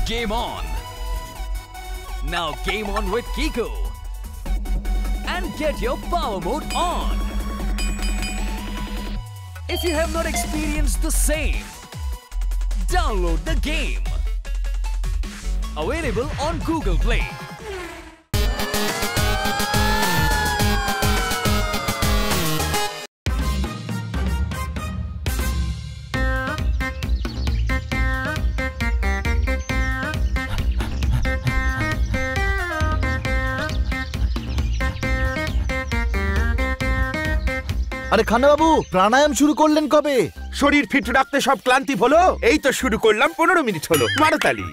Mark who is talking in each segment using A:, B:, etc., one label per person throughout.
A: Game on. Now game on with Kiko. And get your power mode on. If you have not experienced the same, download the game. Available on Google Play.
B: আরে খান্না বাবু প্রাণায়াম শুরু করলেন কবে?
C: শরীর fit রাখতে সব ক্লান্তি হলো, এই তো শুরু করলাম, 15 মিনিট হলো। মারো তালি।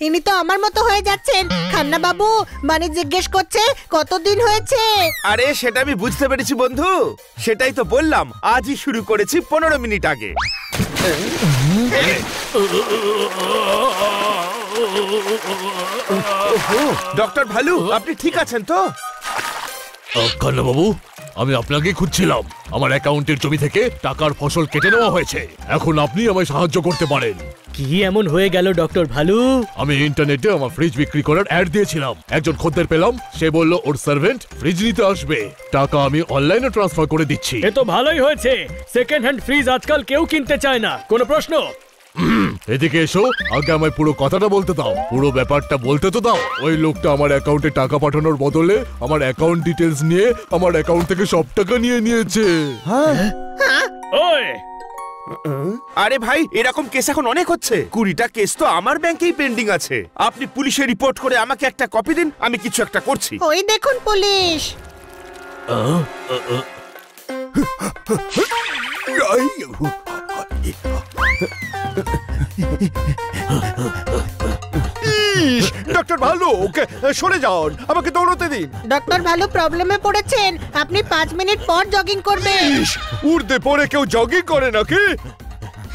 D: ইনি তো আমার মতো হয়ে যাচ্ছেন। খান্না বাবু মানে জিজ্ঞেস করছে কতদিন হয়েছে।
C: আরে সেটা আমি বুঝতে পেরেছি বন্ধু, সেটাই তো বললাম, আজই শুরু করেছি 15 মিনিট আগে। ডক্টর ভালু, আপনি ঠিক আছেন তো?
E: খান্না বাবু, আমি আপনাকে খুঁজছিলাম। আমার অ্যাকাউন্টের জমি থেকে টাকার ফসল কেটে নেওয়া হয়েছে। এখন আপনি আমায় সাহায্য করতে পারেন।
F: কি এমন হয়ে গেল ডক্টর ভালু?
E: আমি ইন্টারনেটে আমার ফ্রিজ বিক্রি করার অ্যাড দিয়েছিলাম। একজন খদ্দের পেলাম, সে বলল ওর সার্ভেন্ট ফ্রিজ নিতে আসবে। টাকা আমি অনলাইনে ট্রান্সফার করে দিচ্ছি।
F: এ তো ভালোই হয়েছে। সেকেন্ড হ্যান্ড ফ্রিজ আজকাল কেউ কিনতে চায় না। কোনো প্রশ্ন?
E: এদিকে এসো, আগে আমায় পুরো কথাটা বলতে দাও। পুরো ব্যাপারটা বলতে তো দাও। ওই লোকটা আমার অ্যাকাউন্টে টাকা পাঠানোর বদলে আমার অ্যাকাউন্ট ডিটেলস নিয়ে আমার অ্যাকাউন্ট থেকে সব টাকা নিয়ে নিয়েছে।
F: ওই
C: আরে ভাই, এরকম কেস এখন অনেক হচ্ছে। 20টা কেস তো আমার ব্যাংকেই পেন্ডিং আছে। আপনি পুলিশে রিপোর্ট করে আমাকে একটা কপি দিন, আমি কিছু একটা করছি।
D: ওই দেখুন পুলিশ।
B: ডক্টর ভালু সরে যান, আমাকে দৌড়তে দিন।
D: ডক্টর ভালু প্রবলেমে পড়েছেন, আপনি 5 মিনিট পর জগিং করবেন।
B: উর্দে পরে কেউ জগিং করে নাকি?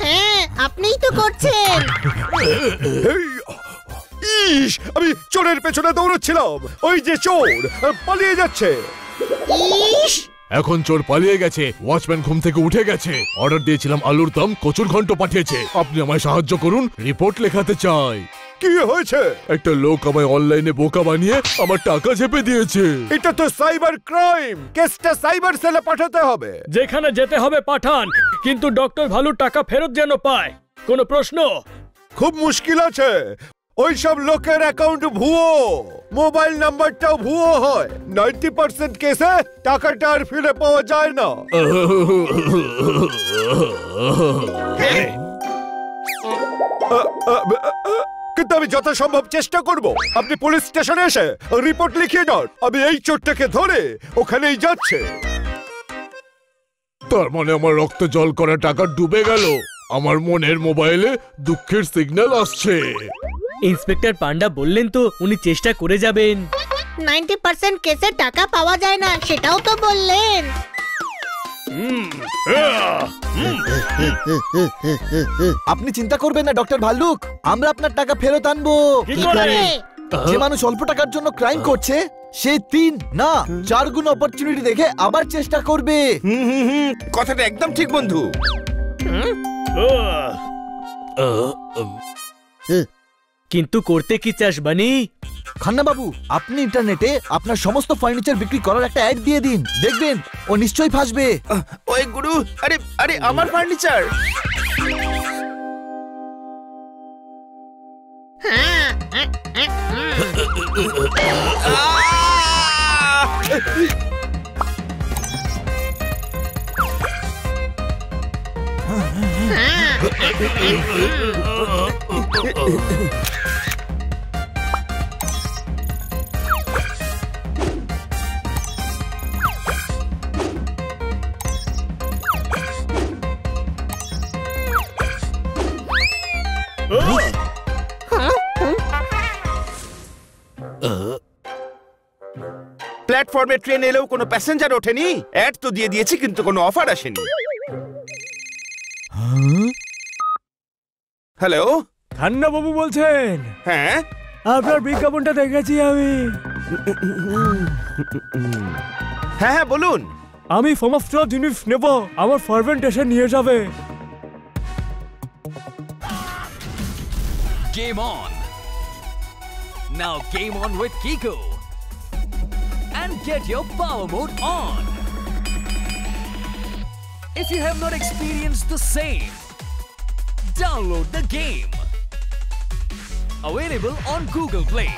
D: হ্যাঁ, আপনিই তো করছেন।
B: ইস, আমি চোরের পেছনে দৌড়চ্ছিলাম, ওই যে চোর পালিয়ে যাচ্ছে।
D: ইস,
E: এখন চোর পালিয়ে গেছে, ওয়াচম্যান ঘুম থেকে উঠে গেছে। অর্ডার দিয়েছিলাম আলুর দম, কচুর ঘন্ট পাঠিয়েছে। আপনি আমায় সাহায্য করুন, রিপোর্ট লেখাতে চাই।
B: কি হয়েছে?
E: একটা লোক আমায় অনলাইনে বোকা বানিয়ে আমার টাকা চেপে দিয়েছে।
B: এটা তো সাইবার ক্রাইম, কেসটা সাইবার সেলে পাঠাতে হবে।
F: যেখানে যেতে হবে পাঠান, কিন্তু ডক্টর ভালু টাকা ফেরত যেন পায়। কোনো প্রশ্ন?
B: খুব মুশকিল আছে, ওই সব লোকের অ্যাকাউন্ট ভুয়ো, মোবাইল নাম্বারটাও ভুয়ো হয়। 90% কেসে টাকাটা আর ফিরে পাওয়া যায় না। কিন্তু আমি যথাসম্ভব চেষ্টা করব। আপনি পুলিশ স্টেশনে এসে রিপোর্ট লিখিয়ে যান, আমি এই চোরটাকে ধরে ওখানেই যাচ্ছে।
E: তার মানে আমার রক্ত জল করা টাকা ডুবে গেল। আমার মনের মোবাইলে দুঃখের সিগন্যাল আসছে।
F: ইন্সপেক্টর পান্ডা বললেন তো উনি চেষ্টা করে যাবেন।
D: 90% কেসে টাকা পাওয়া যায় না, সেটাও তো বললেন।
B: আপনি চিন্তা করবেন না ডক্টর ভাল্লুক, আমরা আপনার টাকা ফেরত আনবো।
F: কি করে?
B: যে মানুষ অল্প টাকার জন্য ক্রাইম করছে, সে 3 না 4 গুণ অপরচুনিটি দেখে আবার চেষ্টা করবে।
C: কথাটা একদম ঠিক বন্ধু।
F: কিন্তু করতে কি চাস বানি?
B: খান্না বাবু, আপনি ইন্টারনেটে আপনার সমস্ত ফার্নিচার বিক্রি করার একটা অ্যাড দিয়ে দিন, দেখবেন ও নিশ্চয়ই ফাঁসবে।
C: ওই গুরু, আরে আরে আমার ফার্নিচার। প্ল্যাটফর্মে ট্রেন এলেও কোনো প্যাসেঞ্জার ওঠেনি। অ্যাড তো দিয়ে দিয়েছি, কিন্তু কোনো অফার আসেনি। হ্যালো,
F: খান্না বাবু বলছেন?
C: হ্যাঁ,
F: আপনার বিজ্ঞাপনটা দেখেছি আমি।
C: হ্যাঁ হ্যাঁ বলুন।
F: আমি সমস্ত জিনিস নেব, আমার ফার্মেন্টেশন নিয়ে যাবে।
A: Game on. Now game on with Kiko. And get your power mode on. If you have not experienced the same, download the game. Available on Google Play.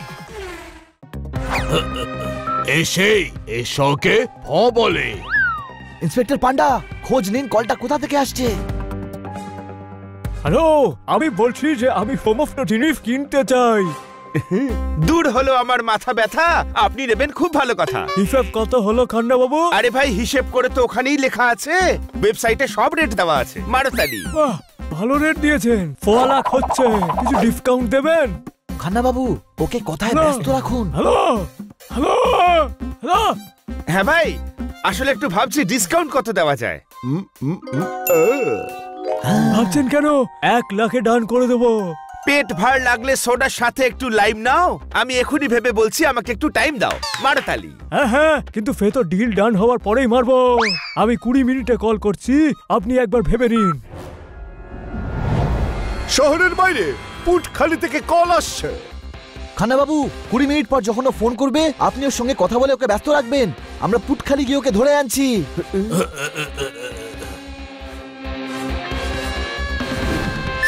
E: SK বলে
G: ইন্সপেক্টর পান্ডা, খোঁজ নিন কলটা কোথা থেকে আসছে।
F: হ্যালো, আমি বলছি যে আমি সমস্ত জিনিস কিনতে চাই।
C: দূর হলো আমার মাথা ব্যথা, আপনি নেবেন খুব ভালো কথা।
F: হিসাব কত হলো খান্না বাবু?
C: আরে ভাই, হিসেব করে তো ওখানেই লেখা আছে, ওয়েবসাইটে সব রেট দেওয়া আছে। মারতালি।
F: বাহ, ভালো রেট দিয়েছেন। 1 লাখ হচ্ছে, কিছু ডিসকাউন্ট দেবেন?
G: খান্না বাবু, ওকে কথায় ব্যস্ত রাখুন।
F: Hello hello hello.
C: হ্যাঁ ভাই, আসলে একটু ভাবছি ডিসকাউন্ট কত দেওয়া যায়।
F: ভাবছেন কেন? 1 লাখে ডান করে দেবো।
C: পেট ভার লাগলে সোডার সাথে একটু লাইম নাও। আমি এখনই ভেবে বলছি, আমাকে একটু টাইম দাও। মারতালি।
F: হ্যাঁ হ্যাঁ, কিন্তু ফে তো ডিল ডান হওয়ার পরেই মারবো। আমি 20 মিনিটে কল করছি, আপনি একবার ভেবে নিন।
B: শহরের বাইরে পুটখালি থেকে কল আসছে।
G: খান্না বাবু, 20 মিনিট পর যখন ও ফোন করবে, আপনি ওর সঙ্গে কথা বলে ওকে ব্যস্ত রাখবেন। আমরা পুটখালি গিয়ে ওকে ধরে আনছি।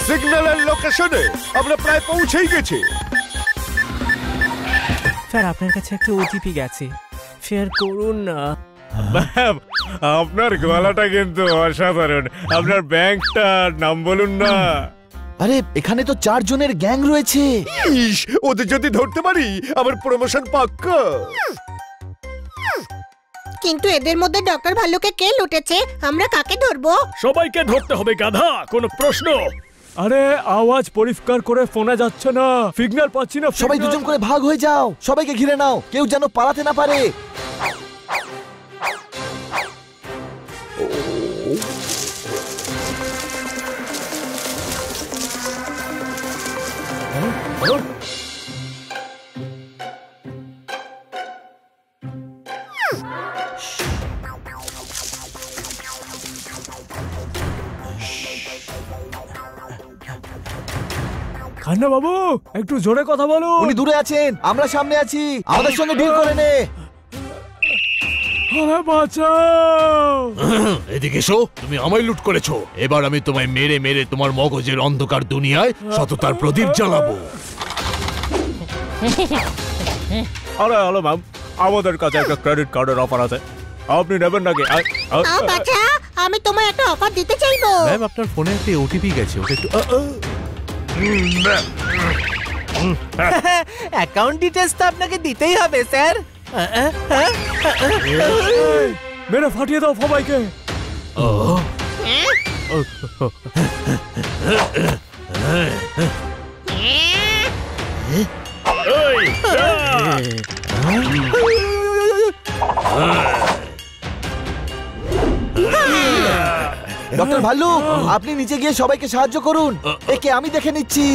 B: সিগন্যালের লোকেশনে আমরা প্রায় পৌঁছেই গেছি।
H: স্যার, আপনার কাছে একটা ওটিপি গেছে, শেয়ার করুন না।
F: ম্যাম, আপনার গলাটা কিন্তু অসাধারণ। আপনার ব্যাংকটার নাম বলুন না।
G: আরে, এখানে তো 4 জনের গ্যাং রয়েছে।
B: ইস, ওদের যদি ধরতে পারি আমার প্রমোশন পাক্কা।
D: কিন্তু এদের মধ্যে ডক্টর ভালুকে কে লুটেছে? আমরা কাকে ধরবো?
F: সবাইকে ধরতে হবে গাধা, কোনো প্রশ্ন? আরে, আওয়াজ পরিষ্কার করে ফোনে যাচ্ছে না, সিগন্যাল পাচ্ছি না।
G: সবাই দুজন করে ভাগ হয়ে যাও, সবাইকে ঘিরে নাও, কেউ যেন পালাতে না পারে।
F: খান্না বাবু, একটু জোরে কথা বলুন।
G: উনি দূরে আছেন, আমরা সামনে আছি, আমাদের সঙ্গে ডিল করে নে।
F: আরে বাঁচাও।
E: এদিকে এসো, তুমি আমায় লুট করেছো। এবার আমি তোমায় মেরে মেরে তোমার মগজের অন্ধকার দুনিয়ায় সততার প্রদীপ জ্বালাবো।
F: আরে হ্যালো ম্যাম, আমাদের কাছে একটা ক্রেডিট কার্ডের অফার আছে, আপনি নেবেন নাকি?
D: বাছা, আমি তোমায় একটা অফার দিতে চাইবো।
H: ম্যাম, আপনার ফোনে একটা ওটিপি গেছে, ওটা একটু। অ্যাকাউন্ট ডিটেইলস তো আপনাকে দিতেই হবে স্যার।
F: মেরে ফাটিয়ে দাও সবাইকে।
G: ডক্টর ভাল্লু, আপনি নিচে গিয়ে সবাইকে সাহায্য করুন, একে আমি দেখে নিচ্ছি।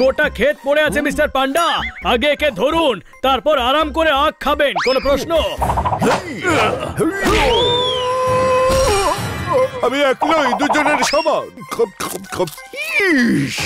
F: গোটা ক্ষেত পড়ে আছে মিস্টার পান্ডা, আগে একে ধরুন, তারপর আরাম করে আখ খাবেন। কোনো প্রশ্ন?
B: আমি একলাই, দুজনের সমান। খপ খপ খপ। ইস,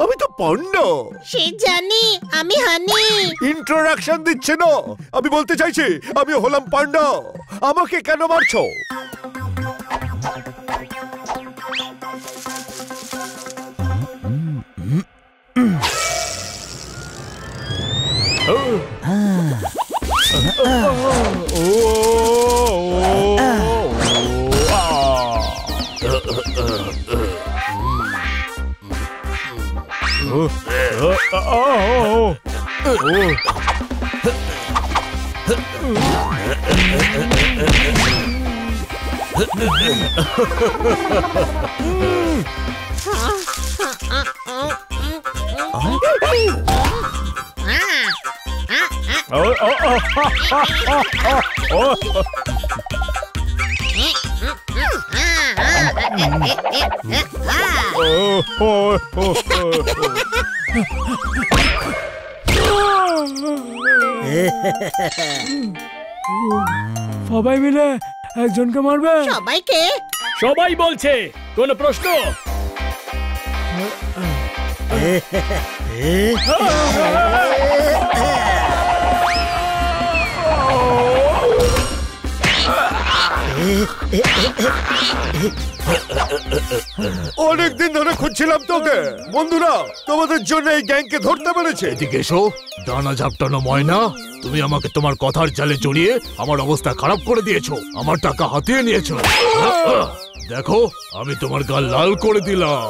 B: আমি তো পান্ডা।
D: সে জানি, আমি হানি।
B: ইন্ট্রোডাকশন দিচ্ছে না। আমি বলতে চাইছি, আমি হলাম পান্ডা। আমাকে কেন মারছো?
F: সবাই মিলে একজনকে মারবে?
D: সবাইকে?
F: সবাই বলছে, কোন প্রশ্ন?
B: অনেকদিন ধরে খুঁজছিলাম তোকে। বন্ধুরা তোমাদের জন্য এই গ্যাংকে ধরতে পেরেছে।
E: এদিকে এসো ডানা ঝাপটানো ময়না, তুমি আমাকে তোমার কথার জালে জড়িয়ে আমার অবস্থা খারাপ করে দিয়েছো, আমার টাকা হাতিয়ে নিয়েছো। দেখো আমি তোমার গাল লাল করে দিলাম।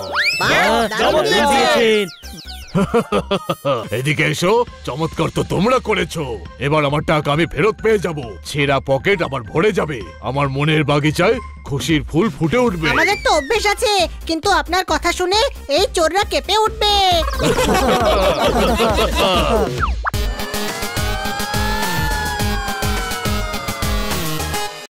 E: এদিকে এসো, চমৎকার তো তোমরা করেছো। এবার আমার টাকা আমি ফেরত পেয়ে যাব, ছেঁড়া পকেট আবার ভরে যাবে, আমার মনের বাগিচায় খুশির ফুল ফুটে উঠবে।
D: আমাদের তো অভ্যেস আছে, কিন্তু আপনার কথা শুনে এই চোররা কেঁপে উঠবে।